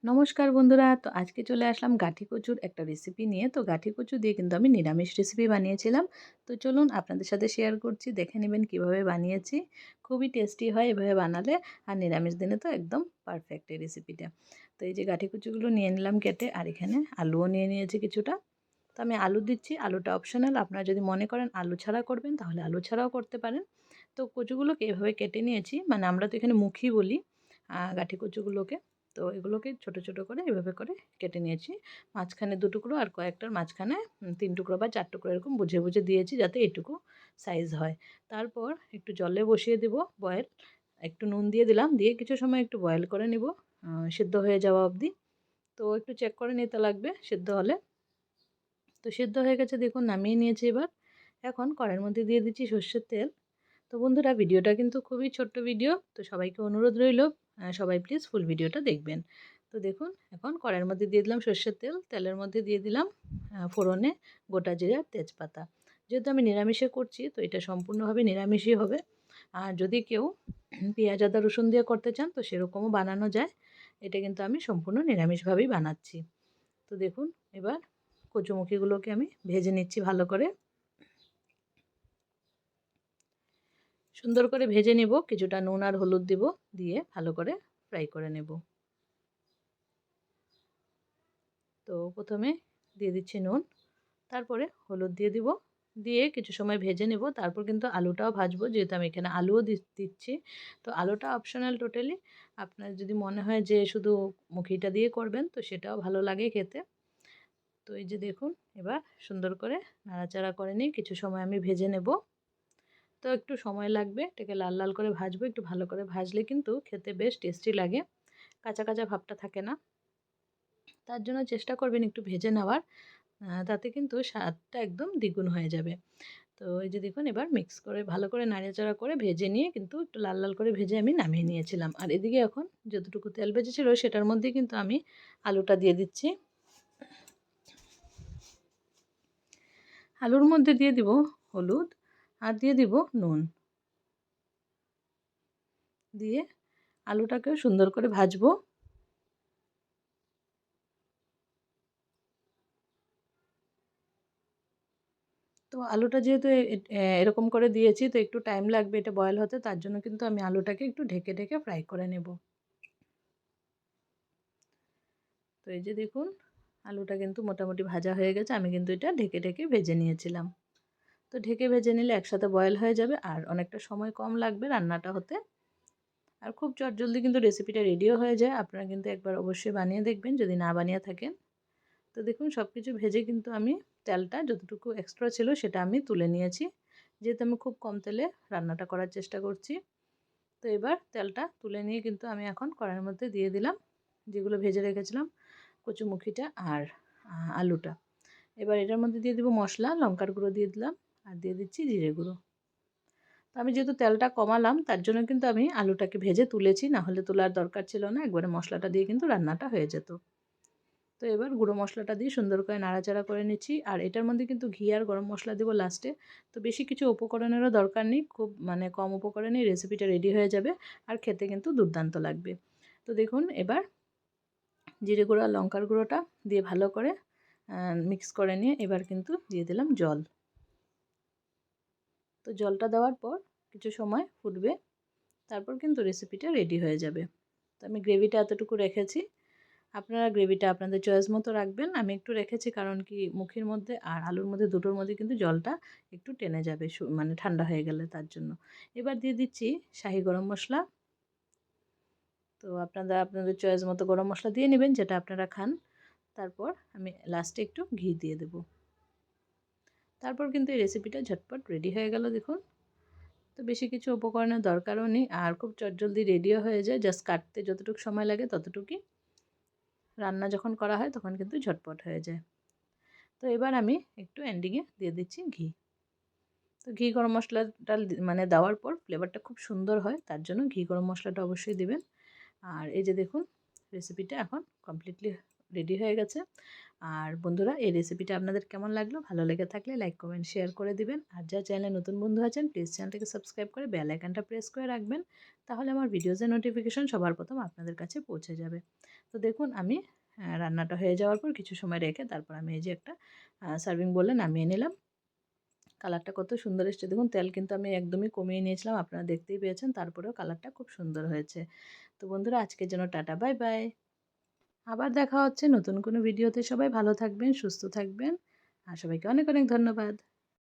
নমস্কার বন্ধুরা, তো আজকে চলে আসলাম গাঠি কচুর একটা রেসিপি নিয়ে। তো গাঠি কচু দিয়ে কিন্তু আমি নিরামিষ রেসিপি বানিয়েছিলাম। তো চলুন আপনাদের সাথে শেয়ার করছি, দেখে নেবেন কিভাবে বানিয়েছি। খুবই টেস্টি হয় এভাবে বানালে, আর নিরামিষ দিনে তো একদম পারফেক্ট এই রেসিপিটা। তো এই যে গাঠি কচুগুলো নিয়ে নিলাম কেটে, আর এখানে আলুও নিয়ে নিয়েছি কিছুটা। তো আমি আলু দিচ্ছি, আলুটা অপশনাল, আপনারা যদি মনে করেন আলু ছাড়া করবেন তাহলে আলু ছাড়াও করতে পারেন। তো কচুগুলোকে এভাবে কেটে নিয়েছি, মানে আমরা তো এখানে মুখী বলি গাঠি কচুগুলোকে। তো এগুলোকে ছোট ছোট করে এভাবে করে কেটে নিয়েছি। মাঝখানে 2 টুকরো আর কয়েকটার মাঝখানে 3 টুকরো বা 4 টুকরো এরকম বুঝে বুঝে দিয়েছি, যাতে এটুকু সাইজ হয়। তারপর একটু জলে বসিয়ে দেব বয়েল। একটু নুন দিয়ে দিলাম, দিয়ে কিছু সময় একটু বয়েল করে নেব সিদ্ধ হয়ে যাওয়া অবধি। তো একটু চেক করে নিতে লাগবে সিদ্ধ হলে। তো সিদ্ধ হয়ে গেছে দেখুন, নামিয়ে নিয়েছি এবার। এখন কড়াইয়ের মধ্যে দিয়ে দিচ্ছি সর্ষের তেল। তো বন্ধুরা, ভিডিওটা কিন্তু খুবই ছোট্ট ভিডিও, তো সবাইকে অনুরোধ রইল সবাই প্লিজ ফুল ভিডিওটা দেখবেন। তো দেখুন, এখন কড়াইয়ের মধ্যে দিয়ে দিলাম সর্ষের তেল, তেলের মধ্যে দিয়ে দিলাম ফোড়নে গোটা জিরে আর তেজপাতা। যেহেতু আমি নিরামিষে করছি, তো এটা সম্পূর্ণভাবে নিরামিষই হবে। আর যদি কেউ পেঁয়াজ আদা রসুন দিয়ে করতে চান, তো সেরকমও বানানো যায়। এটা কিন্তু আমি সম্পূর্ণ নিরামিষভাবেই বানাচ্ছি। তো দেখুন, এবার কচুমুখিগুলোকে আমি ভেজে নিচ্ছি ভালো করে। সুন্দর করে ভেজে নেব, কিছুটা নুন আর হলুদ দিব, দিয়ে ভালো করে ফ্রাই করে নেব। তো প্রথমে দিয়ে দিচ্ছি নুন, তারপরে হলুদ দিয়ে দিব, দিয়ে কিছু সময় ভেজে নেব। তারপর কিন্তু আলুটাও ভাজবো, যেহেতু আমি এখানে আলুও দিচ্ছি। তো আলুটা অপশনাল টোটালি। আপনার যদি মনে হয় যে শুধু মুখিটা দিয়ে করবেন, তো সেটাও ভালো লাগে খেতে। তো এই যে দেখুন, এবার সুন্দর করে নাড়াচাড়া করে নিয়ে কিছু সময় আমি ভেজে নেব। তো একটু সময় লাগবে, এটাকে লাল লাল করে ভাজবো। একটু ভালো করে ভাজলে কিন্তু খেতে বেশ টেস্টি লাগে, কাঁচা কাঁচা ভাবটা থাকে না। তার জন্য চেষ্টা করবেন একটু ভেজে নেওয়ার, তাতে কিন্তু স্বাদটা একদম দ্বিগুণ হয়ে যাবে। তো এই যে দেখুন, এবার মিক্স করে ভালো করে নাড়াচাড়া করে ভেজে নিয়ে কিন্তু একটু লাল লাল করে ভেজে আমি নামিয়ে নিয়েছিলাম। আর এদিকে এখন যতটুকু তেল বেঁচেছিল সেটার মধ্যে কিন্তু আমি আলুটা দিয়ে দিচ্ছি। আলুর মধ্যে দিয়ে দিব হলুদ, আর দিয়ে দিব নুন, দিয়ে আলুটাকেও সুন্দর করে ভাজবো। তো আলুটা যেহেতু এরকম করে দিয়েছি, তো একটু টাইম লাগবে এটা বয়েল হতে, তার জন্য কিন্তু আমি আলুটাকে একটু ঢেকে ঢেকে ফ্রাই করে নেব। তো এই যে দেখুন, আলুটা কিন্তু মোটামুটি ভাজা হয়ে গেছে, আমি কিন্তু এটা ঢেকে ঢেকে ভেজে নিয়েছিলাম। তো ঢেকে ভেজে নিলে একসাথে বয়েল হয়ে যাবে, আর অনেকটা সময় কম লাগবে রান্নাটা হতে। আর খুব চটজলদি কিন্তু রেসিপিটা রেডিও হয়ে যায়। আপনারা কিন্তু একবার অবশ্যই বানিয়ে দেখবেন যদি না বানিয়ে থাকেন। তো দেখুন, সব কিছু ভেজে কিন্তু আমি তেলটা যতটুকু এক্সট্রা ছিল সেটা আমি তুলে নিয়েছি, যেহেতু আমি খুব কম তেলে রান্নাটা করার চেষ্টা করছি। তো এবার তেলটা তুলে নিয়ে কিন্তু আমি এখন কড়াইয়ের মধ্যে দিয়ে দিলাম যেগুলো ভেজে রেখেছিলাম, কচুমুখিটা আর আলুটা। এবার এটার মধ্যে দিয়ে দিব মশলা, লঙ্কার গুঁড়ো দিয়ে দিলাম, আর দিয়ে দিচ্ছি জিরে গুঁড়ো। তো আমি যেহেতু তেলটা কমালাম, তার জন্য কিন্তু আমি আলুটাকে ভেজে তুলেছি, না হলে তোলার দরকার ছিল না, একবারে মশলাটা দিয়ে কিন্তু রান্নাটা হয়ে যেত। তো এবার গুঁড়ো মশলাটা দিয়ে সুন্দর করে নাড়াচাড়া করে নিচ্ছি, আর এটার মধ্যে কিন্তু ঘি আর গরম মশলা দেবো লাস্টে। তো বেশি কিছু উপকরণেরও দরকার নেই, খুব মানে কম উপকরণেই রেসিপিটা রেডি হয়ে যাবে, আর খেতে কিন্তু দুর্দান্ত লাগবে। তো দেখুন, এবার জিরে গুঁড়ো আর লঙ্কার গুঁড়োটা দিয়ে ভালো করে মিক্স করে নিয়ে এবার কিন্তু দিয়ে দিলাম জল। তো জলটা দেওয়ার পর কিছু সময় ফুটবে, তারপর কিন্তু রেসিপিটা রেডি হয়ে যাবে। তো আমি গ্রেভিটা এতটুকু রেখেছি, আপনারা গ্রেভিটা আপনাদের চয়েস মতো রাখবেন। আমি একটু রেখেছি, কারণ কি মুখির মধ্যে আর আলুর মধ্যে দুটোর মধ্যে কিন্তু জলটা একটু টেনে যাবে মানে ঠান্ডা হয়ে গেলে, তার জন্য। এবার দিয়ে দিচ্ছি শাহি গরম মশলা। তো আপনারা আপনাদের চয়েস মতো গরম মশলা দিয়ে নেবেন, যেটা আপনারা খান। তারপর আমি লাস্টে একটু ঘি দিয়ে দেব। তারপর কিন্তু এই রেসিপিটা ঝটপট রেডি হয়ে গেল দেখুন। তো বেশি কিছু উপকরণের দরকারও নেই, আর খুব চটজলদি রেডিও হয়ে যায়, জাস্ট কাটতে যতটুকু সময় লাগে ততটুকুই। রান্না যখন করা হয় তখন কিন্তু ঝটপট হয়ে যায়। তো এবার আমি একটু এন্ডিংয়ে দিয়ে দিচ্ছি ঘি। তো ঘি গরম মশলাটা মানে দেওয়ার পর ফ্লেভারটা খুব সুন্দর হয়, তার জন্য ঘি গরম মশলাটা অবশ্যই দিবেন। আর এই যে দেখুন, রেসিপিটা এখন কমপ্লিটলি রেডি হয়ে গেছে। আর বন্ধুরা, এই রেসিপিটা আপনাদের কেমন লাগলো? ভালো লেগে থাকলে লাইক, কমেন্ট, শেয়ার করে দিবেন। আর যারা চ্যানেলে নতুন বন্ধু আছেন প্লিজ চ্যানেলটাকে সাবস্ক্রাইব করে বেল আইকনটা প্রেস করে রাখবেন। তাহলে আমার ভিডিওসের নোটিফিকেশন সবার প্রথম আপনাদের কাছে পৌঁছে যাবে। তো দেখুন আমি রান্নাটা হয়ে যাওয়ার পর কিছু সময় রেখে তারপর আমি এই যে একটা সার্ভিং বোলে নামিয়ে নিলাম। কালারটা কত সুন্দর এসছে দেখুন। তেল কিন্তু আমি একদমই কমিয়ে নিয়েছিলাম, আপনারা দেখতেই পেয়েছেন। তারপরেও কালারটা খুব সুন্দর হয়েছে। তো বন্ধুরা, আজকের জন্য টাটা, বাই বাই। আবার দেখা হচ্ছে নতুন কোনো ভিডিওতে। সবাই ভালো থাকবেন, সুস্থ থাকবেন। আর সবাইকে অনেক অনেক ধন্যবাদ।